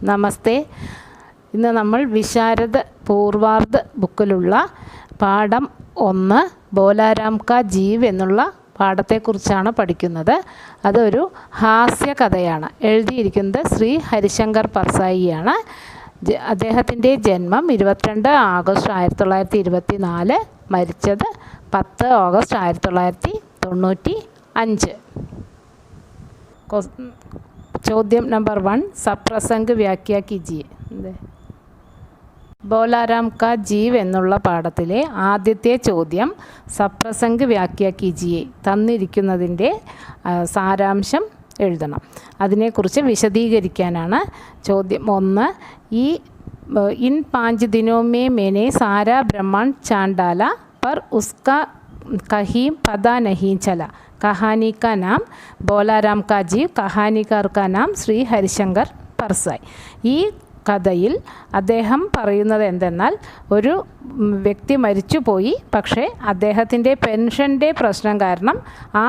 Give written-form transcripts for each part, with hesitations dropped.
നമസ്തേ. ഇന്ന് നമ്മൾ വിശാരദ പൂർവാർദ്ധ ബുക്കിലുള്ള പാഠം 1 ബോലാരാം കാ ജീവ് എന്നുള്ള പാഠത്തെക്കുറിച്ചാണ് പഠിക്കുന്നത്. അതൊരു ഹാസ്യ കഥയാണ്. എഴുതിയിരിക്കുന്നത് ശ്രീ ഹരിശങ്കർ പർസായിയാണ്. അദ്ദേഹത്തിൻ്റെ ജന്മം 22 ആഗസ്റ്റ് 1924, മരിച്ചത് 10 ഓഗസ്റ്റ് 1995. ചോദ്യം നമ്പർ 1, സപ്രസംഗ് വ്യാഖ്യ കീജിയെ. ബോലാരാം കാ ജീവ് എന്നുള്ള പാഠത്തിലെ ആദ്യത്തെ ചോദ്യം സപ്രസംഗ് വ്യാഖ്യ കീജിയെ. തന്നിരിക്കുന്നതിൻ്റെ സാരാംശം എഴുതണം. അതിനെക്കുറിച്ച് വിശദീകരിക്കാനാണ് ചോദ്യം. 1, ഇൻ 5 ദിനോं में मैंने सारा ब्रह्मांड चाँद डाला पर उसका कहीं पता नहीं चला. कहानी का नाम ബോലാരാം കാ ജീവ്, കഹാനിക്കാർ കാ നാം ശ്രീ ഹരിശങ്കർ പർസായി. ഈ കഥയിൽ അദ്ദേഹം പറയുന്നത് എന്തെന്നാൽ, ഒരു വ്യക്തി മരിച്ചുപോയി, പക്ഷേ അദ്ദേഹത്തിൻ്റെ പെൻഷൻ്റെ പ്രശ്നം കാരണം ആ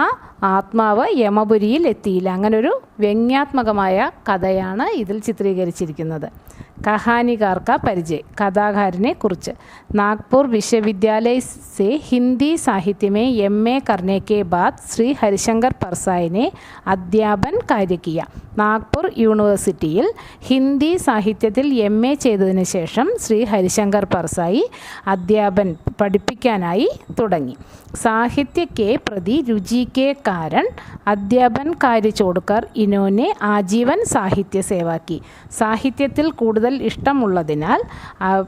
ആത്മാവ് യമപുരിയിൽ എത്തിയില്ല. അങ്ങനൊരു വ്യംഗ്യാത്മകമായ കഥയാണ് ഇതിൽ ചിത്രീകരിച്ചിരിക്കുന്നത്. കഹാനികാർ കാ പരിചയ, കഥാകാരനെ കുറിച്ച്. നാഗ്പൂർ വിശ്വവിദ്യാലയ से हिंदी साहित्य में MA करने के बाद श्री हरिशंकर परसाई ने अध्यापन कार्य किया. നാഗ്പൂർ യൂണിവേഴ്സിറ്റിയിൽ ഹിന്ദി സാഹിത്യത്തിൽ MA ചെയ്തതിന് ശേഷം ശ്രീ ഹരിശങ്കർ പർസായി പഠിപ്പിക്കാനായി തുടങ്ങി. സാഹിത്യ के प्रति रुचि के कारण अध्यापन कार्य छोड़कर इन्होंने आजीवन സാഹിത്യ സേവ की. സാഹിത്യത്തിൽ കൂടുതൽ ഇഷ്ടമുള്ളതിനാൽ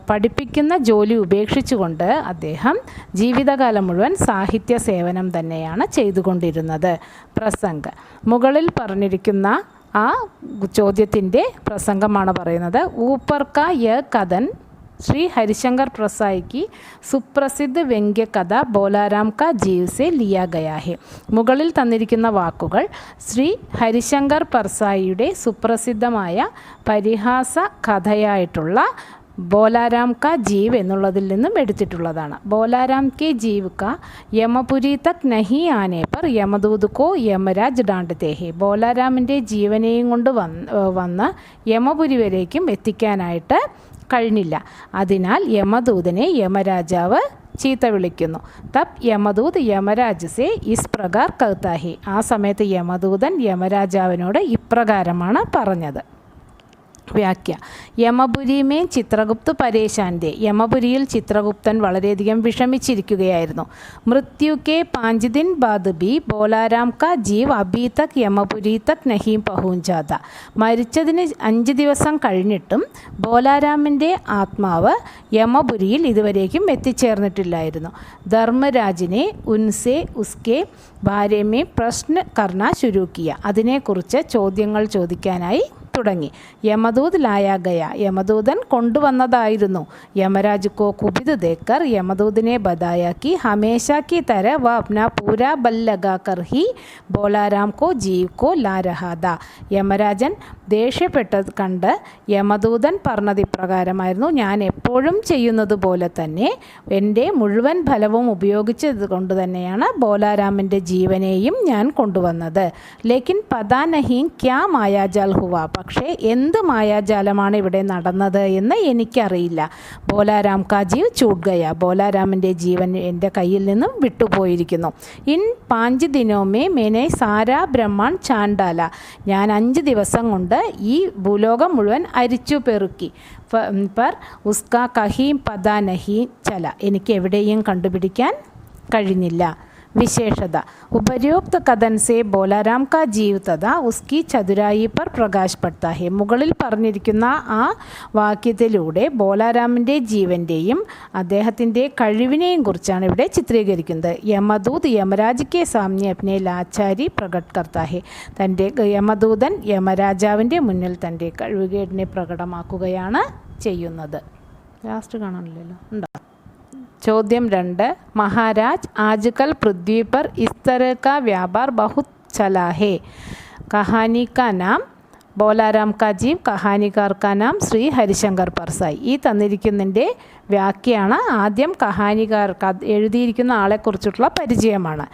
പഠിപ്പിക്കുന്ന ജോലി ഉപേക്ഷിച്ചുകൊണ്ട് അദ്ദേഹം ജീവിതകാലം മുഴുവൻ സാഹിത്യ സേവനം തന്നെയാണ് ചെയ്തുകൊണ്ടിരുന്നത്. പ്രസംഗം. മുകളിൽ പറഞ്ഞിരിക്കുന്ന ആ ചോദ്യത്തിൻ്റെ പ്രസംഗമാണ് പറയുന്നത്. ഊപ്പർ കാ യ കഥൻ ശ്രീ ഹരിശങ്കർ പ്രസായി की സുപ്രസിദ്ധ വ്യംഗ്യ കഥ ബോലാരാം കാ ജീവ് സെ ലിയാ ഗയാ ഹെ. മുകളിൽ തന്നിരിക്കുന്ന വാക്കുകൾ ശ്രീ ഹരിശങ്കർ പർസായിയുടെ സുപ്രസിദ്ധമായ പരിഹാസ കഥയായിട്ടുള്ള ബോലാരാം കാ ജീവ് എന്നുള്ളതിൽ നിന്നും എടുത്തിട്ടുള്ളതാണ്. ബോലാരാം കെ ജീവ് കാ യമപുരി തക് നഹി ആനെ പർ യമദൂത് കോ യമരാജ് ഡാണ്ഡത്തെ ഹെ. ബോലാരാമിൻ്റെ ജീവനെയും കൊണ്ട് വന്ന് യമപുരി വരേക്കും എത്തിക്കാനായിട്ട് കഴിഞ്ഞില്ല. അതിനാൽ യമദൂതനെ യമരാജാവ് ചീത്ത വിളിക്കുന്നു. തബ് യമദൂത് യമരാജ് സെ ഇസ് പ്രകാർ കഹ്താ ഹെ. ആ സമയത്ത് യമദൂതൻ യമരാജാവിനോട് ഇപ്രകാരമാണ് പറഞ്ഞത്. വ്യാഖ്യ. യമപുരിമേ ചിത്രഗുപ്ത് പരേശാൻ്റെ. യമപുരിയിൽ ചിത്രഗുപ്തൻ വളരെയധികം വിഷമിച്ചിരിക്കുകയായിരുന്നു. മൃത്യു കെ 5 दिन बाद भी ബോലാരാം കാ ജീവ് അഭി തക് യമപുരി തക് നഹി പഹുഞ്ചാത. മരിച്ചതിന് 5 ദിവസം കഴിഞ്ഞിട്ടും ബോലാരാമിൻ്റെ ആത്മാവ് യമപുരിയിൽ ഇതുവരേക്കും എത്തിച്ചേർന്നിട്ടില്ലായിരുന്നു. ധർമ്മരാജിനെ ഉൻസെ ഉസ്കെ ബാരേമേ പ്രശ്ന കർണ ശുരു കിയ. അതിനെക്കുറിച്ച് ചോദ്യങ്ങൾ ചോദിക്കാനായി തുടങ്ങി. യമദൂത് ലായാ ഗയ. യമദൂതൻ കൊണ്ടുവന്നതായിരുന്നു. യമരാജ് കോ കുപിത് ദേക്കർ യമദൂതിനെ ബതായാ കി ഹമേശ കി തര വ അപ്നാ പൂരാ ബൽ ലഗാ കർ ഹി ബോലാരാം കോ ജീവ് കോ ലാ രഹാ ദാ. യമരാജൻ ദേഷ്യപ്പെട്ടത് കണ്ട് യമദൂതൻ പറഞ്ഞത് ഇപ്രകാരമായിരുന്നു: ഞാൻ എപ്പോഴും ചെയ്യുന്നത് പോലെ തന്നെ എൻ്റെ മുഴുവൻ ഫലവും ഉപയോഗിച്ചത് കൊണ്ട് തന്നെയാണ് ബോലാരാമിൻ്റെ ജീവനെയും ഞാൻ കൊണ്ടുവന്നത്. ലേക്കിൻ പതാ നഹി ക്യാ മായാജാൽ ഹുവ. പക്ഷേ എന്ത് മായാജാലമാണ് ഇവിടെ നടന്നത് എന്ന് എനിക്കറിയില്ല. ബോലാരാം കാ ജീവ് ചൂട്ട് ഗയ. ബോലാരാമിൻ്റെ ജീവൻ എൻ്റെ കയ്യിൽ നിന്നും വിട്ടുപോയിരിക്കുന്നു. ഇൻ 5 ദിനോं में मैंने സാരാ ബ്രഹ്മാണ്ഡ് ചാँद डाला. ഞാൻ 5 ദിവസം കൊണ്ട് ഈ ഭൂലോകം മുഴുവൻ അരിച്ചു പെറുക്കി. പർ ഉസ്കാ കഹീം പതാ നഹി ചല. എനിക്ക് എവിടെയും കണ്ടുപിടിക്കാൻ കഴിഞ്ഞില്ല. വിശേഷത. ഉപര്യോക്ത കഥൻ സെ ബോലാരാം കാ ജീവ് തഥാ ഉസ്കി ചതുരായി പർ പ്രകാശ് പഡ്താ ഹെ. മുകളിൽ പറഞ്ഞിരിക്കുന്ന ആ വാക്യത്തിലൂടെ ബോലാരാമിൻ്റെ ജീവൻ്റെയും അദ്ദേഹത്തിൻ്റെ കഴിവിനെയും കുറിച്ചാണ് ഇവിടെ ചിത്രീകരിക്കുന്നത്. യമദൂത് യമരാജ് കെ സാമ്യ അപ്നെ ലാച്ചാരി പ്രകട് കർത്താ ഹെ. തൻ്റെ യമദൂതൻ യമരാജാവിൻ്റെ മുന്നിൽ തൻ്റെ കഴിവുകേടിനെ പ്രകടമാക്കുകയാണ് ചെയ്യുന്നത്. ലാസ്റ്റ് കാണാനില്ലല്ലോ, ഉണ്ടോ? ചോദ്യം 2, महाराज आजकल पृथ्वी पर इस तरह का व्यापार बहुत चला है. कहानी का नाम ബോലാരാം കാ ജീവ്, കഹാനിക്കാർ കാ നാം ശ്രീ ഹരിശങ്കർ പർസായി. ഈ തന്നിരിക്കുന്നതിൻ്റെ വ്യാഖ്യാണ്. ആദ്യം കഹാനിക്കാർ എഴുതിയിരിക്കുന്ന ആളെക്കുറിച്ചിട്ടുള്ള പരിചയമാണ്.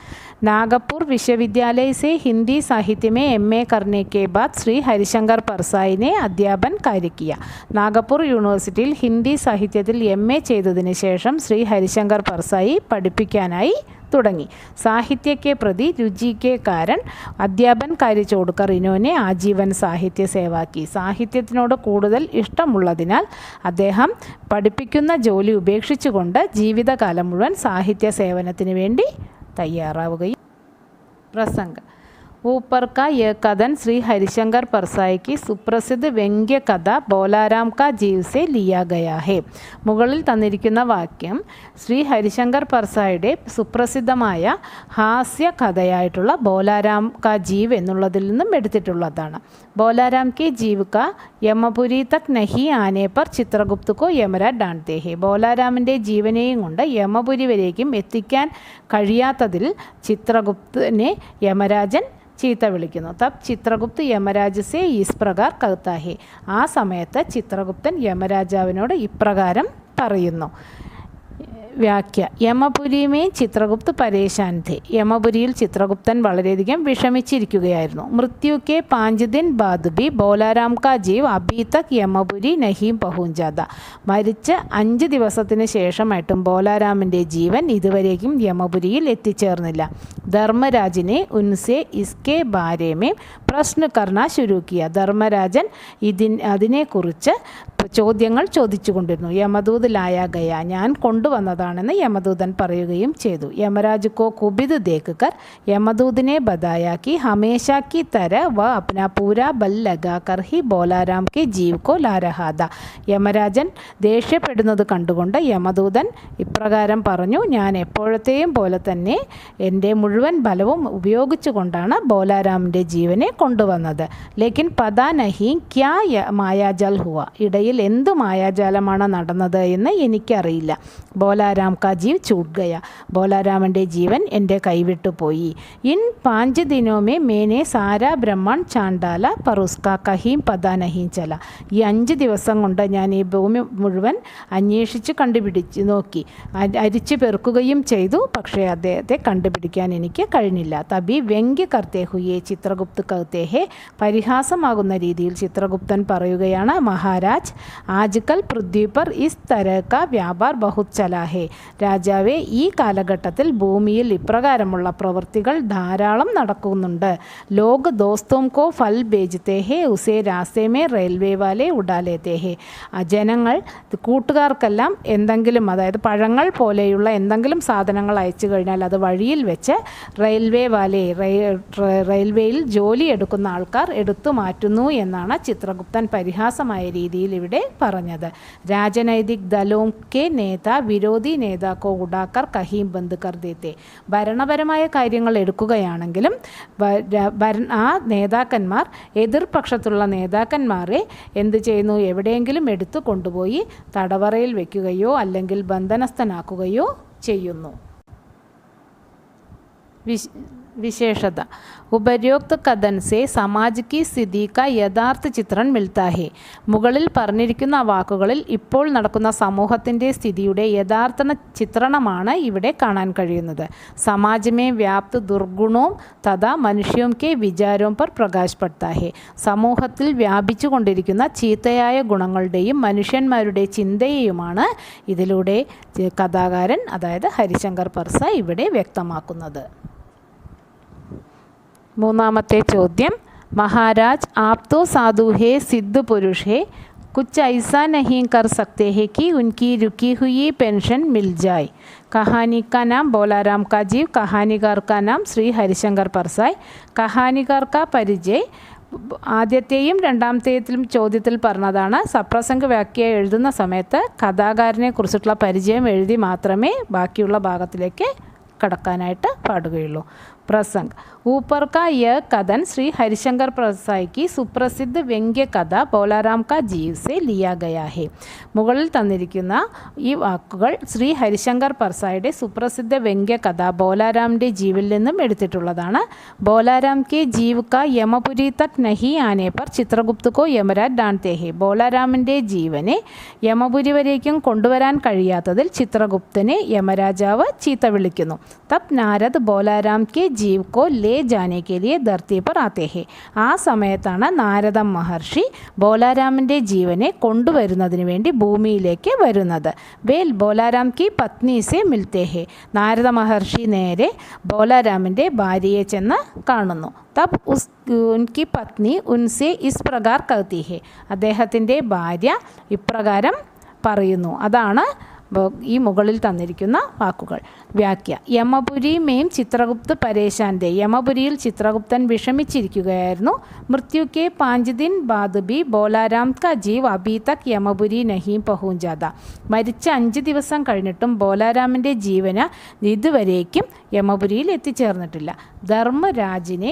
नागपुर विश्वविद्यालय से हिंदी साहित्य में MA करने के बाद श्री हरिशंकर परसाई ने अध्यापन कार्य किया. നാഗപ്പൂർ യൂണിവേഴ്സിറ്റിയിൽ ഹിന്ദി സാഹിത്യത്തിൽ MA ചെയ്തതിന് ശേഷം ശ്രീ ഹരിശങ്കർ പർസായി പഠിപ്പിക്കാനായി തുടങ്ങി. സാഹിത്യ के प्रति रुचि के कारण अध्यापन कार्य छोड़कर इन्होंने आजीवन സാഹിത്യ സേവ की. സാഹിത്യത്തിനോട് കൂടുതൽ ഇഷ്ടമുള്ളതിനാൽ അദ്ദേഹം പഠിപ്പിക്കുന്ന ജോലി ഉപേക്ഷിച്ചുകൊണ്ട് ജീവിതകാലം മുഴുവൻ സാഹിത്യ സേവനത്തിന് വേണ്ടി തയ്യാറാവുകയും. പ്രസംഗ ऊपर का यह कथन श्री हरिशंकर परसाई की सुप्रसिद्ध व्यंग्य कथा बोलाराम का जीव से लिया गया है. മുകളിൽ തന്നിരിക്കുന്ന വാക്യം ശ്രീ ഹരിശങ്കർ പർസായിയുടെ സുപ്രസിദ്ധമായ ഹാസ്യ കഥയായിട്ടുള്ള ബോലാരാം കാ ജീവ് എന്നുള്ളതിൽ നിന്നും എടുത്തിട്ടുള്ളതാണ്. ബോലാരാം കെ ജീവ് കാ യമപുരി തക് നഹി ആനെ പർ ചിത്രഗുപ്ത് കോ യമരാജ് ഡാൻതേ ഹെ. ബോലാരാമിൻ്റെ ജീവനെയും കൊണ്ട് യമപുരി വരേക്കും എത്തിക്കാൻ കഴിയാത്തതിൽ ചിത്രഗുപ്തനെ യമരാജൻ ചീത്ത വിളിക്കുന്നു. തബ് ചിത്രഗുപ്ത് യമരാജ് സെ ഇസ് പ്രകാർ കഹ്താ ഹെ. ആ സമയത്ത് ചിത്രഗുപ്തൻ യമരാജാവിനോട് ഇപ്രകാരം പറയുന്നു. വ്യാഖ്യ യമപുരിമേ ചിത്രഗുപ്ത് പരേശാൻ ഥേ. യമപുരിയിൽ ചിത്രഗുപ്തൻ വളരെയധികം വിഷമിച്ചിരിക്കുകയായിരുന്നു. മൃത്യു കെ 5 दिन बाद भी ബോലാരാം കാ ജീവ് അഭി തക് യമപുരി നഹീ പഹുഞ്ചാത. മരിച്ച 5 ദിവസത്തിന് ശേഷമായിട്ടും ബോലാരാമിൻ്റെ ജീവൻ ഇതുവരേക്കും യമപുരിയിൽ എത്തിച്ചേർന്നില്ല. ധർമ്മരാജിനെ ഉൻസെ ഇസ്കെ ബാരെ മേ പ്രശ്ന കർണ ശുരു കിയ. ധർമ്മരാജൻ അതിനെക്കുറിച്ച് ചോദ്യങ്ങൾ ചോദിച്ചുകൊണ്ടിരുന്നു. യമദൂത് ലായ ഗയ. ഞാൻ കൊണ്ടുവന്നതാണെന്ന് യമദൂതൻ പറയുകയും ചെയ്തു. യമരാജ് കോ കുബിത് ദേഖ് കർ യമദൂതിനെ ബതായ കി ഹമേശ കി തര വ അപ്നാ പൂരാ ബൽ ലഗാ കർ ഹി ബോലാരാം കെ ജീവ് കോ ലാ രഹാ ഥാ. യമരാജൻ ദേഷ്യപ്പെടുന്നത് കണ്ടുകൊണ്ട് യമദൂതൻ ഇപ്രകാരം പറഞ്ഞു. ഞാൻ എപ്പോഴത്തെയും പോലെ തന്നെ എൻ്റെ മുഴുവൻ ബലവും ഉപയോഗിച്ചുകൊണ്ടാണ് ബോലാരാമിൻ്റെ ജീവനെ കൊണ്ടുവന്നത്. ലേക്കിൻ പതാ നഹി ക്യാ മായാജൽ ഹുവ. ഇടയിൽ എന്തു മായാജാലമാണ് നടന്നത് എന്ന് എനിക്കറിയില്ല. ബോലാരാം കാ ജീവ് ചൂട്ട് ഗയ. ബോലാരാമൻ്റെ ജീവൻ എൻ്റെ കൈവിട്ടു പോയി. ഇൻ 5 दिनों में मैंने सारा ब्रह्मांड चांडाला पर उसका कहीं पता नहीं चला. ഈ 5 ദിവസം കൊണ്ട് ഞാൻ ഈ ഭൂമി മുഴുവൻ അന്വേഷിച്ച് കണ്ടുപിടിച്ച് നോക്കി, അരിച്ചു പെറുക്കുകയും ചെയ്തു. പക്ഷേ അദ്ദേഹത്തെ കണ്ടുപിടിക്കാൻ എനിക്ക് കഴിഞ്ഞില്ല. തബി വ്യംഗ്യ കർത്തേ ഹുയേ ചിത്രഗുപ്ത് കഹ്തേ ഹേ. പരിഹാസമാകുന്ന രീതിയിൽ ചിത്രഗുപ്തൻ പറയുകയാണ്, മഹാരാജ് ആജ്കൽ പൃഥ്വി പർ ഇസ് തരഹ കാ വ്യാപാർ ബഹുത് ചലാ ഹേ. രാജാവേ, ഈ കാലഘട്ടത്തിൽ ഭൂമിയിൽ ഇപ്രകാരമുള്ള പ്രവൃത്തികൾ ധാരാളം നടക്കുന്നുണ്ട്. ലോക് ദോസ്തോം കോ ഫൽ ബേജ്തേ ഹേ ഉസേ രാസ്തേ മേ റെയിൽവേ വാലെ ഉഡാ ലേതേ ഹേ. ജനങ്ങൾ കൂട്ടുകാർക്കെല്ലാം എന്തെങ്കിലും, അതായത് പഴങ്ങൾ പോലെയുള്ള എന്തെങ്കിലും സാധനങ്ങൾ അയച്ചു കഴിഞ്ഞാൽ അത് വഴിയിൽ വെച്ച് റെയിൽവേയിൽ ജോലി എടുക്കുന്ന ആൾക്കാർ എടുത്തു മാറ്റുന്നു എന്നാണ് ചിത്രഗുപ്തൻ പരിഹാസമായ രീതിയിൽ ഇവിടെ പറഞ്ഞത്. രാജനൈതിക് ദലോം കെ നേത വിരോധി നേതാക്കോ ഉടാക്കർ കഹീം ബന്ദ് കർ ദേത്തെ. ഭരണപരമായ കാര്യങ്ങൾ എടുക്കുകയാണെങ്കിലും ആ നേതാക്കന്മാർ എതിർപക്ഷത്തുള്ള നേതാക്കന്മാരെ എന്ത് ചെയ്യുന്നു, എവിടെയെങ്കിലും എടുത്തു കൊണ്ടുപോയി തടവറയിൽ വയ്ക്കുകയോ അല്ലെങ്കിൽ ബന്ധനസ്ഥനാക്കുകയോ ചെയ്യുന്നു. विशेषता ഉപര്യോക്ത കഥൻ സേ സമാജ് കി സ്ഥിതി കാ യഥാർത്ഥ ചിത്രം മിൽത്താ ഹേ. മുകളിൽ പറഞ്ഞിരിക്കുന്ന വാക്കുകളിൽ ഇപ്പോൾ നടക്കുന്ന സമൂഹത്തിൻ്റെ സ്ഥിതിയുടെ യഥാർത്ഥ ചിത്രണമാണ് ഇവിടെ കാണാൻ കഴിയുന്നത്. സമാജ് മേ വ്യാപ്ത ദുർഗുണവും തഥാ മനുഷ്യോം കെ വിചാരവും പർ പ്രകാശ് പഡ്താ ഹേ. സമൂഹത്തിൽ വ്യാപിച്ചു കൊണ്ടിരിക്കുന്ന ചീത്തയായ ഗുണങ്ങളുടെയും മനുഷ്യന്മാരുടെ ചിന്തയെയുമാണ് ഇതിലൂടെ കഥാകാരൻ, അതായത് ഹരിശങ്കർ പർസായി ഇവിടെ വ്യക്തമാക്കുന്നത്. മൂന്നാമത്തെ ചോദ്യം, മഹാരാജ് ആപ് തോ സാധു ഹേ സിദ്ധ പുരുഷ ഹേ कुछ ऐसा नहीं कर सकते हैं कि उनकी रुकी हुई पेंशन मिल जाए. कहानी का नाम बोलाराम का जीव, कहानीकार का नाम श्री हरिशंकर परसाई. कहानीकार का परिचय ആദ്യത്തെയും രണ്ടാമത്തെയും ചോദ്യത്തിൽ പറഞ്ഞതാണ്. സപ്രസംഗ വ്യാഖ്യ എഴുതുന്ന സമയത്ത് കഥാകാരനെ കുറിച്ചിട്ടുള്ള പരിചയം എഴുതി മാത്രമേ ബാക്കിയുള്ള ഭാഗത്തിലേക്ക് കടക്കാനായിട്ട് പാടുകയുള്ളൂ. प्रसंग ऊपर का यह कथन श्री हरिशंकर परसाई की सुप्रसिद्ध व्यंग्य कथा बोलाराम का जीव से लिया गया है. മുകളിൽ തന്നിരിക്കുന്ന ഈ വാക്കുകൾ ശ്രീ ഹരിശങ്കർ പർസായിയുടെ സുപ്രസിദ്ധ വ്യംഗ്യ കഥ ബോലാരാമിൻ്റെ ജീവിൽ നിന്നും എടുത്തിട്ടുള്ളതാണ്. ബോലാരാം കെ ജീവ് കാ യമപുരി തക് നഹി ആനെ പർ ചിത്രഗുപ്ത് കോ യമരാജ് ഡാൻതേ ഹേ. ബോലാരാമിൻ്റെ ജീവനെ യമപുരി വരേക്കും കൊണ്ടുവരാൻ കഴിയാത്തതിൽ ചിത്രഗുപ്തനെ യമരാജാവ് ചീത്ത വിളിക്കുന്നു. തബ് നാരദ് ബോലാരാം കെ जीव को ले जाने के लिए धरती पर आते हैं. ആ സമയത്താണ് നാരദ മഹർഷി ബോലാരാമിൻ്റെ ജീവനെ കൊണ്ടുവരുന്നതിന് വേണ്ടി ഭൂമിയിലേക്ക് വരുന്നത്. വേൽ ബോലാരാം കി പത്നി സെ മിൽത്തെ ഹെ. നാരദ മഹർഷി നേരെ ബോലാരാമിൻ്റെ ഭാര്യയെ ചെന്ന് കാണുന്നു. തബ് ഉൻകി പത്നി ഉൻസെ ഇസ് പ്രകാർ കഹത്തി ഹെ. അദ്ദേഹത്തിൻ്റെ ഭാര്യ ഇപ്രകാരം പറയുന്നു. അതാണ് ഈ മുകളിൽ തന്നിരിക്കുന്ന വാക്കുകൾ. വ്യാഖ്യ. യമപുരി മേം ചിത്രഗുപ്ത് പരേശാൻ്റെ. യമപുരിയിൽ ചിത്രഗുപ്തൻ വിഷമിച്ചിരിക്കുകയായിരുന്നു. മൃത്യുക്കെ 5 दिन बाद भी ബോലാരാം കാ ജീവ് അഭി തക് യമപുരി നഹീം പഹുഞ്ചാത. മരിച്ച 5 ദിവസം കഴിഞ്ഞിട്ടും ബോലാരാമിൻ്റെ ജീവന് ഇതുവരേക്കും യമപുരിയിൽ എത്തിച്ചേർന്നിട്ടില്ല. ധർമ്മരാജിനെ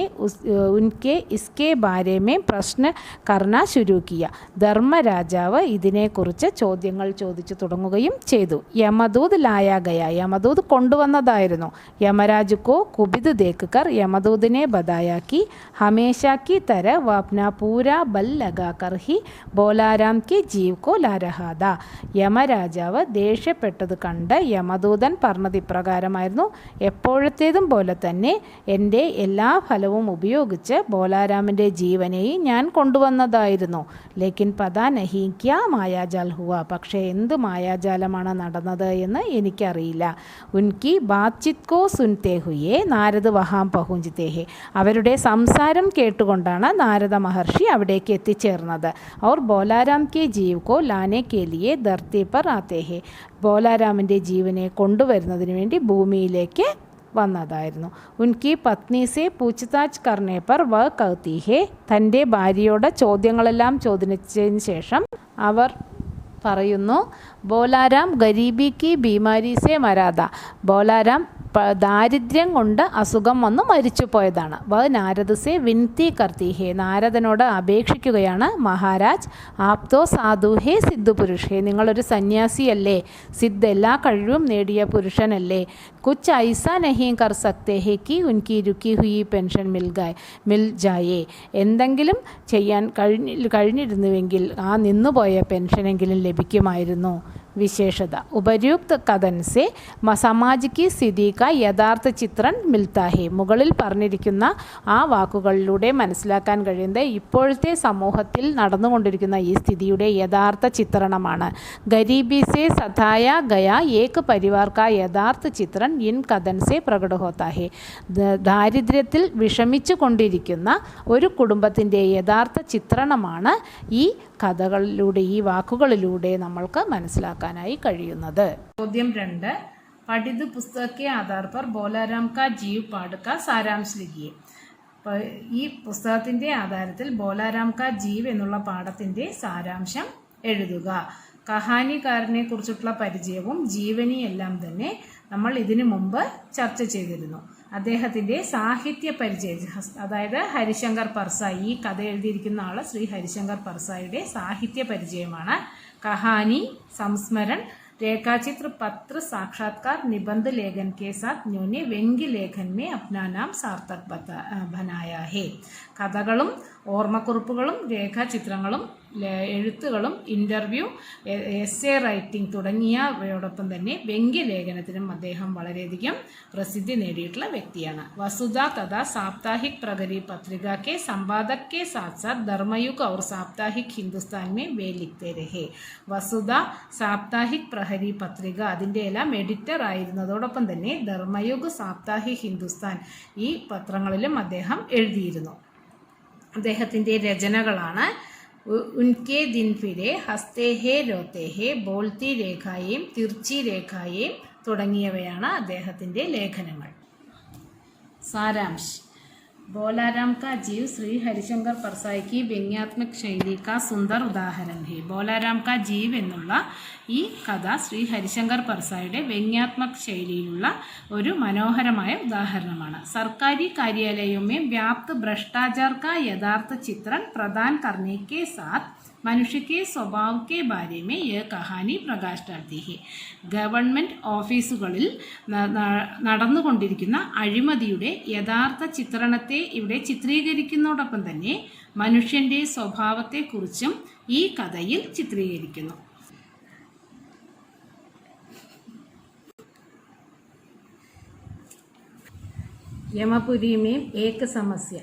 ഉൻകെ ഇസ്കെ ബാരെ മേ പ്രശ്ന കർണ ശുരു കിയ. ധർമ്മരാജാവ് ഇതിനെക്കുറിച്ച് ചോദ്യങ്ങൾ ചോദിച്ചു തുടങ്ങുകയും ചെയ്തു. യമദൂത് ലായ ഗയ. യമദൂത് കൊണ്ടുവന്നതായിരുന്നു. യമരാജ് കോ കുബിത് ദേഖ് കർ യമദൂതിനെ ബതായ കി ഹമേശ കി തര വ അപ്നാ പൂരാ ബൽ ലഗാ കർ ഹി ബോലാരാം കി ജീവ് കോ ലാ രഹാ താ. യമരാജാവ് ദേഷ്യപ്പെട്ടത് കണ്ട് യമദൂതൻ പറഞ്ഞത് ഇപ്രകാരമായിരുന്നു: എപ്പോഴത്തേതും പോലെ തന്നെ എൻ്റെ എല്ലാ ഫലവും ഉപയോഗിച്ച് ബോലാരാമിൻ്റെ ജീവനെയും ഞാൻ കൊണ്ടുവന്നതായിരുന്നു. ലേക്കിൻ പതാ നഹി ക്യാ മായാജാൽ ഹുവ. പക്ഷേ എന്ത് മായാജാലമാണ് നടന്നത് എന്ന് എനിക്കറിയില്ല. ഉൻകി ബാത്ചിത് കോ സുൻതേ ഹുയേ നാരദ് വഹാം പഹുഞ്ചത്തെ ഹെ. അവരുടെ സംസാരം കേട്ടുകൊണ്ടാണ് നാരദ മഹർഷി അവിടേക്ക് എത്തിച്ചേർന്നത്. Our ബോലാരാം K Jeev co ലാനെ K ലിയെ Dharti പർ ആത്തെ ഹെ. ബോലാരാമിൻ്റെ ജീവനെ കൊണ്ടുവരുന്നതിന് വേണ്ടി ഭൂമിയിലേക്ക് വന്നതായിരുന്നു. ഉൻകി പത്നി സെ പൂച്ച്താച്ച് കർണേ പർ വ കഹത്തി ഹെ. തൻ്റെ ഭാര്യയോട് ചോദ്യങ്ങളെല്ലാം ചോദിച്ചതിന് ശേഷം അവർ പറയുന്നു: ബോലാരാം ഗരീബി കി ബീമാരി സെ മരാത. ബോലാരാം ദാരിദ്ര്യം കൊണ്ട് അസുഖം വന്ന് മരിച്ചു പോയതാണ്. വ നാരദ് സെ വിൻതി കർത്തി ഹേ. നാരദനോട് അപേക്ഷിക്കുകയാണ്: മഹാരാജ് ആപ് തോ സാധു ഹേ സിദ്ധു പുരുഷ് ഹേ. നിങ്ങളൊരു സന്യാസിയല്ലേ, സിദ്ധ് എല്ലാ കഴിവും നേടിയ പുരുഷനല്ലേ. കുച്ച് ഐസ നഹീ കർ സക്തേ ഹേ കി ഉൻകി രുക്കി ഹുയി പെൻഷൻ മിൽ ജായേ. എന്തെങ്കിലും ചെയ്യാൻ കഴിഞ്ഞിരുന്നുവെങ്കിൽ ആ നിന്നുപോയ പെൻഷനെങ്കിലും ലഭിക്കുമായിരുന്നു. വിശേഷത. ഉപര്യുക്ത് കഥൻ സെ സമാജ് കി സ്ഥിതി കാ യഥാർത്ഥ ചിത്രൻ മിൽത്താ ഹെ. മുകളിൽ പറഞ്ഞിരിക്കുന്ന ആ വാക്കുകളിലൂടെ മനസ്സിലാക്കാൻ കഴിയുന്നത് ഇപ്പോഴത്തെ സമൂഹത്തിൽ നടന്നുകൊണ്ടിരിക്കുന്ന ഈ സ്ഥിതിയുടെ യഥാർത്ഥ ചിത്രണമാണ്. ഗരീബി സെ സതായ ഗയ ഏക് പരിവാർ കാ യഥാർത്ഥ ചിത്രൻ ഇൻ കഥൻ സെ പ്രകട ഹോത്താ ഹെ. ദാരിദ്ര്യത്തിൽ വിഷമിച്ചു കൊണ്ടിരിക്കുന്ന ഒരു കുടുംബത്തിൻ്റെ യഥാർത്ഥ ചിത്രണമാണ് ഈ കഥകളിലൂടെ, ഈ വാക്കുകളിലൂടെ നമ്മൾക്ക് മനസ്സിലാക്കാനായി കഴിയുന്നത്. ചോദ്യം 2. പഠിത് പുസ്തകത്തെ ആധാർ പർ ബോലാരാം കാ ജീവ് പാഠ് കാ സാരാംശ് ലിഖിയെ. ഈ പുസ്തകത്തിൻ്റെ ആധാരത്തിൽ ബോലാരാം കാ ജീവ് എന്നുള്ള പാഠത്തിൻ്റെ സാരാംശം എഴുതുക. കഹാനിക്കാരനെ കുറിച്ചിട്ടുള്ള പരിചയവും ജീവനിയെല്ലാം തന്നെ നമ്മൾ ഇതിനു മുമ്പ് ചർച്ച ചെയ്തിരുന്നു. അദ്ദേഹത്തിൻ്റെ സാഹിത്യ പരിചയം, അതായത് ഹരിശങ്കർ പർസായി, ഈ കഥ എഴുതിയിരിക്കുന്ന ആൾ ശ്രീ ഹരിശങ്കർ പർസായിയുടെ സാഹിത്യ പരിചയമാണ്. കഹാനി, സംസ്മരൺ, रेखाचित्र, पत्र, साक्षात्कार, निबंध लेखन के साथ न्योने व्यंग्य लेखन में अपना नाम सार्थक बनाया है. കഥകളും ഓർമ്മക്കുറിപ്പുകളും രേഖാചിത്രങ്ങളും എഴുത്തുകളും ഇൻ്റർവ്യൂ, എസ്സേ റൈറ്റിംഗ് തുടങ്ങിയവയോടൊപ്പം തന്നെ വ്യംഗ്യലേഖനത്തിനും അദ്ദേഹം വളരെയധികം പ്രസിദ്ധി നേടിയിട്ടുള്ള വ്യക്തിയാണ്. വസുധ തഥാ സാപ്താഹിക് പ്രഹരി പത്രിക के संपादक के साथ साथ धर्मयुग और साप्ताहिक हिंदुस्तान में वे लिखते रहे. വസുധ സാപ്താഹിക് പ്രഹരി പത്രിക അതിൻ്റെ എല്ലാം എഡിറ്റർ ആയിരുന്നതോടൊപ്പം തന്നെ ധർമ്മയുഗ്, സാപ്താഹിക് ഹിന്ദുസ്ഥാൻ ഈ പത്രങ്ങളിലും അദ്ദേഹം എഴുതിയിരുന്നു. അദ്ദേഹത്തിൻ്റെ രചനകളാണ് ഉൻകെ ദിൻ ഫിരെ, ഹസ്തേ ഹേ രോത്തെ ഹേ, ബോൾത്തി രേഖായേം, തിർച്ചി രേഖായേം തുടങ്ങിയവയാണ് അദ്ദേഹത്തിൻ്റെ ലേഖനങ്ങൾ. സാരാംശ്. ബോലാരാം കാ ജീവ് ശ്രീ ഹരിശങ്കർ പർസായി की व्यंग्यात्मक शैली का सुंदर उदाहरण है. ബോലാരാം കാ ജീവ് എന്നുള്ള ഈ കഥ ശ്രീ ഹരിശങ്കർ പർസായുടെ വ്യംഗ്യാത്മക ശൈലിയിലുള്ള ഒരു മനോഹരമായ ഉദാഹരണമാണ്. സർക്കാരി കാര്യാലയോं में व्याप्त भ्रष्टाचार का यथार्थ चित्रण प्रदान करने के साथ मनुष्य के स्वभाव के बारे में यह कहानी प्रकाश डालती है. ഗവൺമെൻറ് ഓഫീസുകളിൽ നടന്നുകൊണ്ടിരിക്കുന്ന അഴിമതിയുടെ യഥാർത്ഥ ചിത്രണത്തെ ഇവിടെ ചിത്രീകരിക്കുന്നതോടൊപ്പം തന്നെ മനുഷ്യൻ്റെ സ്വഭാവത്തെക്കുറിച്ചും ഈ കഥയിൽ ചിത്രീകരിക്കുന്നു. यमपुरी में एक समस्या.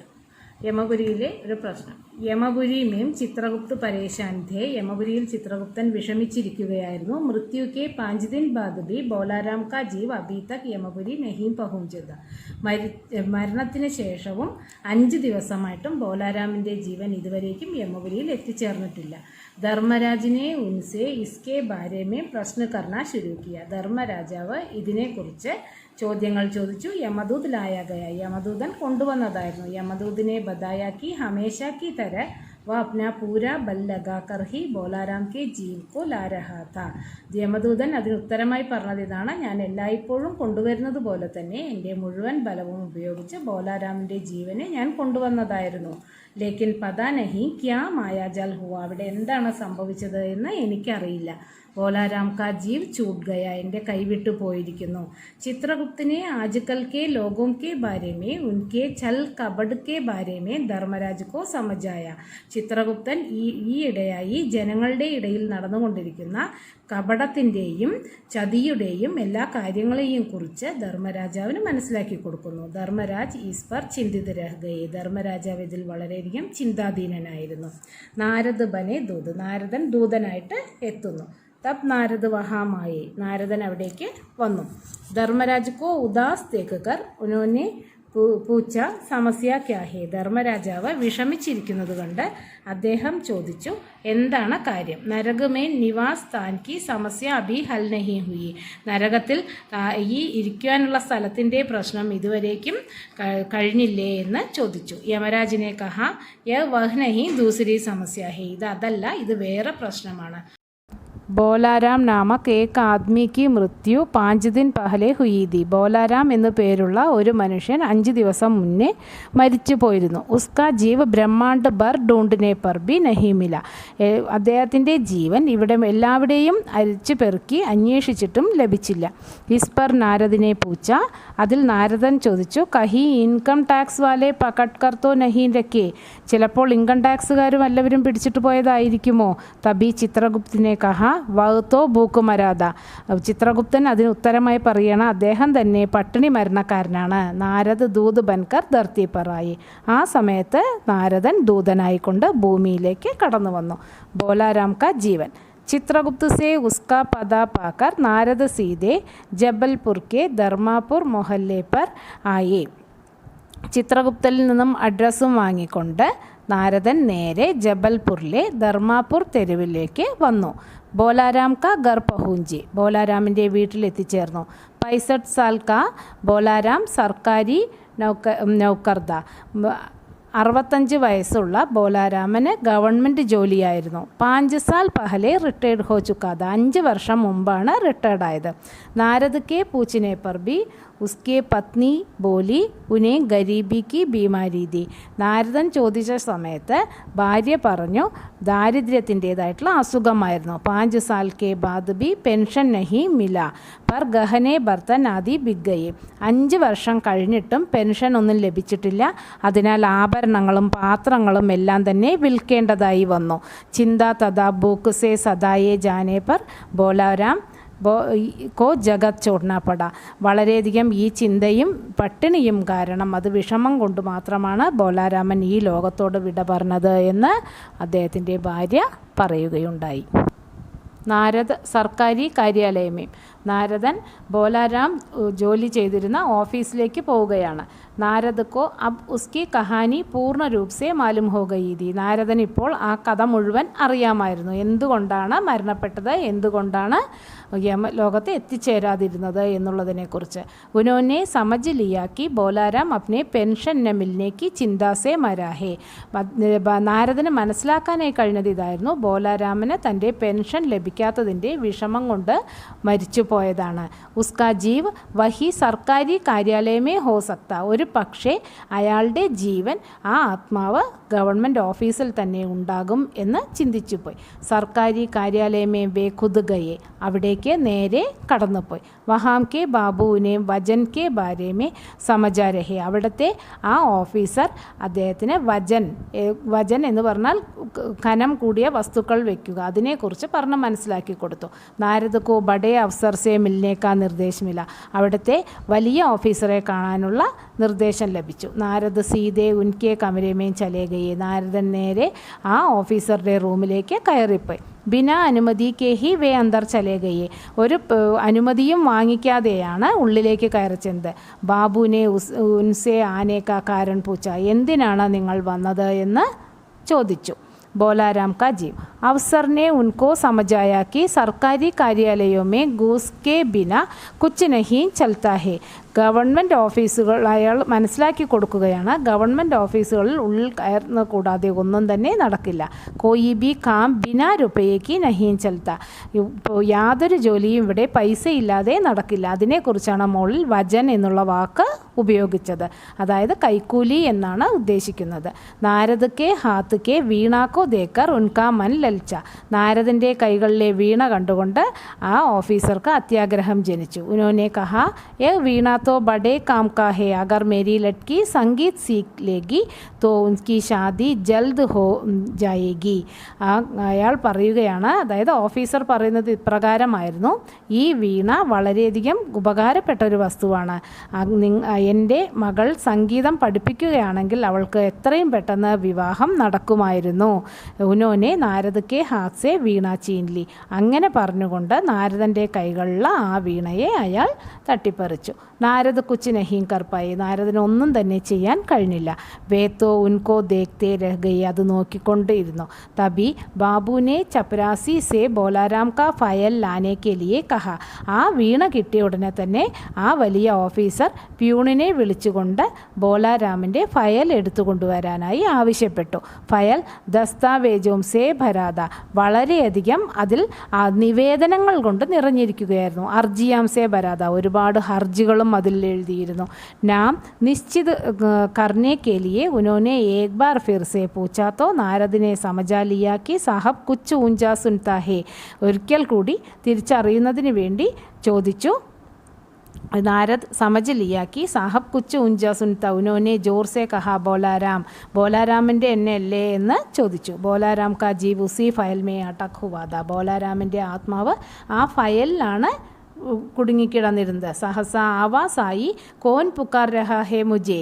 യമപുരിയിലെ ഒരു പ്രശ്നം. യമപുരിമേം ചിത്രഗുപ്ത് പരേശാൻ थे. യമപുരിയിൽ ചിത്രഗുപ്തൻ വിഷമിച്ചിരിക്കുകയായിരുന്നു. മൃത്യു के 5 दिन बाद भी बोलाराम का जीव अभी तक യമപുരി नहीं पहुंचा. മരണത്തിന് ശേഷവും 5 ദിവസമായിട്ടും ബോലാരാമിൻ്റെ ജീവൻ ഇതുവരേക്കും യമപുരിയിൽ എത്തിച്ചേർന്നിട്ടില്ല. ധർമ്മരാജിനെ ഉൻസെ ഇസ്കെ ബാരെ में प्रश्न करना शुरू किया. ധർമ്മരാജാവ് ഇതിനെക്കുറിച്ച് ചോദ്യങ്ങൾ ചോദിച്ചു. യമദൂത് ലായ ഗയ. യമദൂതൻ കൊണ്ടുവന്നതായിരുന്നു. യമദൂതിനെ ബതായ കി ഹമേശ की तरह वह अपना पूरा बल लगाकर ही बोलाराम के जीव को ला रहा था. യമദൂതൻ അതിന് ഉത്തരമായി പറഞ്ഞത് ഇതാണ്: ഞാൻ എല്ലായ്പ്പോഴും കൊണ്ടുവരുന്നത് പോലെ തന്നെ എൻ്റെ മുഴുവൻ ബലവും ഉപയോഗിച്ച് ബോലാരാമിൻ്റെ ജീവനെ ഞാൻ കൊണ്ടുവന്നതായിരുന്നു. ലേക്കിൻ പതാ നഹി ക്യാ മായാജാൽ ഹുവ. അവിടെ എന്താണ് സംഭവിച്ചത് എന്ന് എനിക്കറിയില്ല. ബോലാരാം കാ ജീവ് ചൂട്ട് ഗയ. എൻ്റെ കൈവിട്ടു പോയിരിക്കുന്നു. ചിത്രഗുപ്തനെ ആജ്കൽ കെ ലോഗോं के बारे में उनके छल कपट के बारे में ധർമ്മരാജ് കോ സമജായ. ചിത്രഗുപ്തൻ ഈയിടെയായി ജനങ്ങളുടെ ഇടയിൽ നടന്നുകൊണ്ടിരിക്കുന്ന കപടത്തിൻ്റെയും ചതിയുടെയും എല്ലാ കാര്യങ്ങളെയും കുറിച്ച് ധർമ്മരാജാവിന് മനസ്സിലാക്കി കൊടുക്കുന്നു. ധർമ്മരാജ് ഈസ് പർ ചിന്തിത് രഹ് ഗയേ. ധർമ്മരാജാവ് ഇതിൽ വളരെയധികം ചിന്താധീനനായിരുന്നു. നാരദ് ബനെ ദൂത്. നാരദൻ ദൂതനായിട്ട് എത്തുന്നു. തബ് നാരദ് വഹാമായി. നാരദൻ അവിടേക്ക് വന്നു. ധർമ്മരാജ് കോ ഉദാസ് ദേഖകർ ഉനോനെ പൂച്ച സമസ്യ ക്യാ ഹേ. ധർമ്മരാജാവ് വിഷമിച്ചിരിക്കുന്നത് കൊണ്ട് അദ്ദേഹം ചോദിച്ചു, എന്താണ് കാര്യം? നരകമേ നിവാസ് സ്ഥാൻ കി സമസ്യ അഭി ഹൽ നഹി ഹുയി. നരകത്തിൽ ഈ ഇരിക്കുവാനുള്ള സ്ഥലത്തിൻ്റെ പ്രശ്നം ഇതുവരേക്കും കഴിഞ്ഞില്ലേ എന്ന് ചോദിച്ചു. യമരാജിനെ കഹ യ വഹ് നഹി ദൂസരി സമസ്യ ഹേ. അതല്ല, ഇത് വേറെ പ്രശ്നമാണ്. ബോലാരാം നാമക് ഏക് ആദ്മി കി മൃത്യു 5 दिन പഹലെ ഹുയി തി. ബോലാരാം എന്നു പേരുള്ള ഒരു മനുഷ്യൻ 5 ദിവസം മുന്നേ മരിച്ചു പോയിരുന്നു. ഉസ്കാ ജീവ് ബ്രഹ്മാണ്ട് ബർ ഡൂണ്ടിനെ പർ ബി നഹി മില. അദ്ദേഹത്തിൻ്റെ ജീവൻ ഇവിടെ എല്ലാവിടെയും അരിച്ചു പെറുക്കി അന്വേഷിച്ചിട്ടും ലഭിച്ചില്ല. ഇസ് പർ നാരദിനെ പൂച്ച. അതിൽ നാരദൻ ചോദിച്ചു, കഹി ഇൻകം ടാക്സ് വാലെ പകട് കർ തോ നഹി രക്കേ. ചിലപ്പോൾ ഇൻകം ടാക്സുകാരും എല്ലാവരും പിടിച്ചിട്ട് പോയതായിരിക്കുമോ? തബി ചിത്രഗുപ്തിനെ കഹ വഹ്തോ ഭൂക്ക് മരാദ. ചിത്രഗുപ്തൻ അതിന് ഉത്തരമായി പറയണം, അദ്ദേഹം തന്നെ പട്ടിണി മരണക്കാരനാണ്. നാരദ് ദൂത് ബൻകർ ധർത്തി പറായി. ആ സമയത്ത് നാരദൻ ദൂതനായിക്കൊണ്ട് ഭൂമിയിലേക്ക് കടന്നു വന്നു. ബോലാരാം കാ ജീവൻ. चित्रगुप्त से उसका पता पाकर नारद सीधे जबलपुर के धर्मापुर मोहल्ले पर आए. ചിത്രഗുപ്തനിൽ നിന്നും അഡ്രസ്സും വാങ്ങിക്കൊണ്ട് നാരദൻ നേരെ ജബൽപൂരിലെ ധർമാപൂർ തെരുവിലേക്ക് വന്നു. ബോലാരാം കാ ഘർ പഹുഞ്ചി. ബോലാരാമിൻ്റെ വീട്ടിലെത്തിച്ചേർന്നു. 65 साल का ബോലാരാം സർക്കാരി നൗകർദ. 65 വയസ്സുള്ള ബോലാരാമന് ഗവൺമെൻറ് ജോലിയായിരുന്നു. 5 साल പഹലെ റിട്ടയർഡ് ഹോ ചുക്കാത. 5 വർഷം മുമ്പാണ് റിട്ടയർഡായത്. നാരദ് കെ പൂച്ചിനെ പർ ബി ഉസ്കെ പത്നി ബോലി ഉനെ ഗരീബി കി ബീമാരി ദി. നാരദൻ ചോദിച്ച സമയത്ത് ഭാര്യ പറഞ്ഞു, ദാരിദ്ര്യത്തിൻ്റേതായിട്ടുള്ള അസുഖമായിരുന്നു. 5 साल के बाद भी പെൻഷൻ നഹി മില പർ ഗഹനെ ബർത്തൻ ആദി ബിഗയെ. 5 വർഷം കഴിഞ്ഞിട്ടും പെൻഷൻ ഒന്നും ലഭിച്ചിട്ടില്ല. അതിനാൽ ആഭരണങ്ങളും പാത്രങ്ങളും എല്ലാം തന്നെ വിൽക്കേണ്ടതായി വന്നു. ചിന്ത തഥാ ഭൂക്ക് സേ സദായേ ജാനേ പർ ബോലാരാം കോ ജഗത് ചോടന പട. വളരെയധികം ഈ ചിന്തയും പട്ടിണിയും കാരണം, അത് വിഷമം കൊണ്ട് മാത്രമാണ് ബോലാരാമൻ ഈ ലോകത്തോട് വിട പറഞ്ഞത് എന്ന് അദ്ദേഹത്തിൻ്റെ ഭാര്യ പറയുകയുണ്ടായി. നാരദ് സർക്കാരി കാര്യാലയമേ. നാരദൻ ബോലാരാം ജോലി ചെയ്തിരുന്ന ഓഫീസിലേക്ക് പോവുകയാണ്. നാരദ് കോ അബ് ഉസ്കി കഹാനി പൂർണ്ണ രൂപ് സെ മാലൂം ഹോ ഗയി തി. നാരദൻ ഇപ്പോൾ ആ കഥ മുഴുവൻ അറിയാമായിരുന്നു. എന്തുകൊണ്ടാണ് മരണപ്പെട്ടത്, എന്തുകൊണ്ടാണ് ലോകത്ത് എത്തിച്ചേരാതിരുന്നത് എന്നുള്ളതിനെക്കുറിച്ച്. ഉനോനെ സമജ് ലിയാക്കി ബോലാരാം അപ്നെ പെൻഷൻ ന മിൽനേക്ക് ചിന്താസേ മരാഹേ. നാരദന് മനസ്സിലാക്കാനായി കഴിഞ്ഞത് ഇതായിരുന്നു: ബോലാരാമന് തൻ്റെ പെൻഷൻ ലഭിക്കാത്തതിൻ്റെ വിഷമം കൊണ്ട് മരിച്ചു പോയതാണ്. ഉസ്കാ ജീവ് വഹി സർക്കാരി കാര്യാലയമേ ഹോ സക്ത. ഒരു പക്ഷേ അയാളുടെ ജീവൻ, ആ ആത്മാവ് ഗവൺമെൻറ് ഓഫീസിൽ തന്നെ ഉണ്ടാകും എന്ന് ചിന്തിച്ചുപോയി. സർക്കാരി കാര്യാലയമേ വേ ഖുദ് ഗയെ. അവിടേക്ക് നേരെ കടന്നുപോയി. വഹാം കെ ബാബുവിനെ വജൻ കെ ബാരേമേ സമജാ രഹേ. അവിടുത്തെ ആ ഓഫീസർ അദ്ദേഹത്തിന് വജൻ എന്ന് പറഞ്ഞാൽ ഖനം കൂടിയ വസ്തുക്കൾ വയ്ക്കുക, അതിനെക്കുറിച്ച് പറഞ്ഞ് മനസ്സിലാക്കി കൊടുത്തു. നാരദ് കോ ബഡേ അഫ്സർ സെ മിൽനേ കാ നിർദ്ദേശമില്ല. അവിടുത്തെ വലിയ ഓഫീസറെ കാണാനുള്ള നിർദ്ദേശം ലഭിച്ചു. നാരദ് സീതേ ഉൻകെ കമരമേം ചലേ ഗയേ. നാരദൻ നേരെ ആ ഓഫീസറുടെ റൂമിലേക്ക് കയറിപ്പോയി. ബിന അനുമതി കെ ഹി വേ അന്തർ ചലേ ഗയേ. ഒരു അനുമതിയും വാങ്ങിക്കാതെയാണ് ഉള്ളിലേക്ക് കയറി ചെന്നത്. ബാബുനെ ഉൻസെ ആനെ കാ കാരൺ പൂച്ച. എന്തിനാണ് നിങ്ങൾ വന്നത് എന്ന് ചോദിച്ചു. बोलाराम का जीव अफसर ने उनको समझाया कि सरकारी कार्यालयों में घूस के बिना कुछ नहीं चलता है. ഗവൺമെൻറ് ഓഫീസുകൾ അയാൾ മനസ്സിലാക്കി കൊടുക്കുകയാണ്. ഗവൺമെൻറ് ഓഫീസുകളിൽ ഉള്ളിൽ കയറുന്ന കൂടാതെ ഒന്നും തന്നെ നടക്കില്ല. കോയി ബി കാം ബിനാ രുപയേക്ക് നഹീൻ ചൽത്ത. ഇപ്പോൾ യാതൊരു ജോലിയും ഇവിടെ പൈസ ഇല്ലാതെ നടക്കില്ല. അതിനെക്കുറിച്ചാണ് മുകളിൽ വചൻ എന്നുള്ള വാക്ക് ഉപയോഗിച്ചത്. അതായത് കൈക്കൂലി എന്നാണ് ഉദ്ദേശിക്കുന്നത്. നാരദ് കെ ഹാത്ത് കെ വീണാക്കോ ദേക്കർ ഉൻകാ മൻ ലൽച്ച. നാരദിൻ്റെ കൈകളിലെ വീണ കണ്ടുകൊണ്ട് ആ ഓഫീസർക്ക് അത്യാഗ്രഹം ജനിച്ചു. ഉനോനെ കഹാ ഏ വീണ तो बड़े काम का है. अगर मेरी लड़की संगीत सीख लेगी तो उनकी शादी जल्द हो जाएगी. അയാൾ പറയുകയാണ്, അതായത് ഓഫീസർ പറയുന്നത് ഇപ്രകാരമായിരുന്നു: ഈ വീണ വളരെയധികം ഉപകാരപ്പെട്ട ഒരു വസ്തുവാണ്. എൻ്റെ മകൾ സംഗീതം പഠിപ്പിക്കുകയാണെങ്കിൽ അവൾക്ക് എത്രയും പെട്ടെന്ന് വിവാഹം നടക്കുമായിരുന്നു. ഉനോനെ നാരദ് കെ ഹാത്സെ വീണ ചീൻലി. അങ്ങനെ പറഞ്ഞുകൊണ്ട് നാരദൻ്റെ കൈകളിലുള്ള ആ വീണയെ അയാൾ തട്ടിപ്പറിച്ചു. നാരദ് കുച്ച് നഹീം കർപ്പായി. നാരദിന് ഒന്നും തന്നെ ചെയ്യാൻ കഴിഞ്ഞില്ല. വേത്തോ ഉൻകോ ദേഖ്തേ രഹ് ഗയി. അത് നോക്കിക്കൊണ്ടിരുന്നു. തബി ബാബുനെ ചപരാസി സെ ബോലാരാം കാ ഫയൽ ലാനെ കെ ലിയെ കഹ. ആ വീണ കിട്ടിയ ഉടനെ തന്നെ ആ വലിയ ഓഫീസർ പ്യൂണിനെ വിളിച്ചുകൊണ്ട് ബോലാരാമിൻ്റെ ഫയൽ എടുത്തു കൊണ്ടുവരാനായി ആവശ്യപ്പെട്ടു. ഫയൽ ദസ്താവേജോം സേ ഭരാദ. വളരെയധികം അതിൽ നിവേദനങ്ങൾ കൊണ്ട് നിറഞ്ഞിരിക്കുകയായിരുന്നു. അർജിയാം സേ ഭരാദ. ഒരുപാട് ഹർജികളും അതിൽ എഴുതിയിരുന്നു. നാം നിശ്ചിത് കർനെ കെ ലിയെ ഉനോനെ ഏക് ബാർ ഫിർ സെ പൂച്ചാ തോ നാരദിനെ സമജാ ലിയാ കി സാഹബ് കുച്ച് ഊഞ്ചാ സുൻതാ ഹേ. ഒരിക്കൽ കൂടി തിരിച്ചറിയുന്നതിന് വേണ്ടി ചോദിച്ചു. नारद समझ लिया कि साहब कुछ ऊंचा सुनता. उन्होंने जोर से कहा बोलाराम. ബോലാരാമിൻ്റെ എന്നെ അല്ലേ എന്ന് ചോദിച്ചു. ബോലാരാം കാ ജീവ് ഉസി ഫയൽ മേ അടക് ഹുവാ താ. ബോലാരാമിൻ്റെ ആത്മാവ് ആ ഫയലിലാണ് കുടുങ്ങിക്കിടന്നിരുന്നത്. സഹസ ആവാസായി കോൻ പുക്കാർ രഹ ഹേ മുജേ.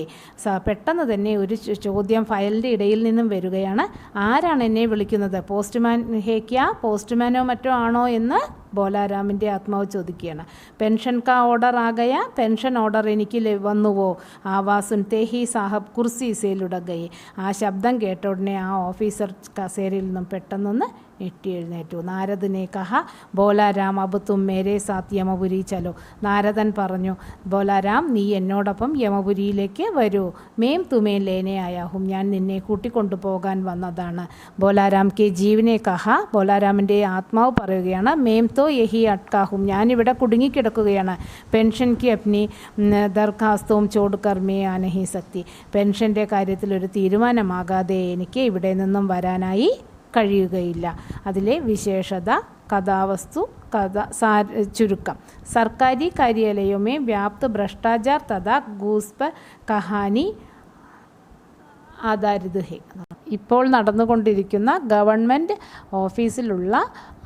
പെട്ടെന്ന് തന്നെ ഒരു ചോദ്യം ഫയലിൻ്റെ ഇടയിൽ നിന്നും വരികയാണ്. ആരാണ് എന്നെ വിളിക്കുന്നത്? പോസ്റ്റ്മാൻ ഹേ ക്യാ? പോസ്റ്റ്മാനോ മറ്റോ ആണോ എന്ന് ബോലാരാമിൻ്റെ ആത്മാവ് ചോദിക്കുകയാണ്. പെൻഷൻ കാ ഓർഡർ ആകയ. പെൻഷൻ ഓർഡർ എനിക്ക് വന്നുവോ? ആവാസുൻ തേഹി സാഹബ് കുർസി സേ ലുടകയെ. ആ ശബ്ദം കേട്ട ഉടനെ ആ ഓഫീസർ കസേരയിൽ നിന്നും പെട്ടെന്നൊന്ന് ഞെട്ടി എഴുന്നേറ്റു. നാരദിനെ കഹ ബോലാരാം അബ് തും മേരെ സാത്ത് യമപുരി ചലോ. നാരദൻ പറഞ്ഞു, ബോലാരാം നീ എന്നോടൊപ്പം യമപുരിയിലേക്ക് വരൂ. മേം തുമേ ലേനെ ആയാഹും. ഞാൻ നിന്നെ കൂട്ടിക്കൊണ്ടുപോകാൻ വന്നതാണ്. ബോലാരാം കെ ജീവനെ കഹ. ബോലാരാമിൻ്റെ ആത്മാവ് പറയുകയാണ്, മേം തോ യഹി അട്കാഹും. ഞാനിവിടെ കുടുങ്ങിക്കിടക്കുകയാണ്. പെൻഷൻ കി അപ്നി ദർഖാസ്തവും ചോടുകർ മേ ആനഹി സക്തി. പെൻഷൻ്റെ കാര്യത്തിൽ ഒരു തീരുമാനമാകാതെ എനിക്ക് ഇവിടെ നിന്നും വരാനായി കഴിയുകയില്ല. അതിലെ വിശേഷത, കഥാവസ്തു, ചുരുക്കം. സർക്കാരി കാര്യാലയോ മേ വ്യാപ്ത ഭ്രഷ്ടാചാർ തഥാ ഗൂസ്പ കഹാനി ആധാരിത് ഹെ. ഇപ്പോൾ നടന്നുകൊണ്ടിരിക്കുന്ന ഗവൺമെൻറ് ഓഫീസിലുള്ള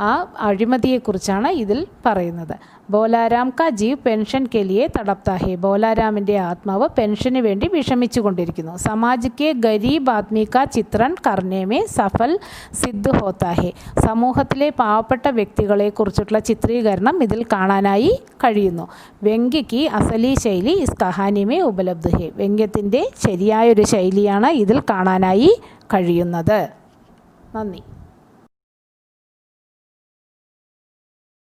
ആ അഴിമതിയെക്കുറിച്ചാണ് ഇതിൽ പറയുന്നത്. ബോലാരാം കാ ജീവ് പെൻഷൻ കെലിയെ തടപ്താ ഹെ. ബോലാരാമിൻ്റെ ആത്മാവ് പെൻഷന് വേണ്ടി വിഷമിച്ചു കൊണ്ടിരിക്കുന്നു. സമാജ് കെ ഗരീബ് ആദ്മി കാ ചിത്രൺ കർണേമേ സഫൽ സിദ്ധ് ഹോത്താ ഹെ. സമൂഹത്തിലെ പാവപ്പെട്ട വ്യക്തികളെക്കുറിച്ചിട്ടുള്ള ചിത്രീകരണം ഇതിൽ കാണാനായി കഴിയുന്നു. വ്യംഗ്യക്ക് അസലി ശൈലി ഇസ് കഹാനിമേ ഉപലബ്ധ് ഹെ. വ്യംഗ്യത്തിൻ്റെ ശരിയായൊരു ശൈലിയാണ് ഇതിൽ കാണാനായി കഴിയുന്നത്. നന്ദി.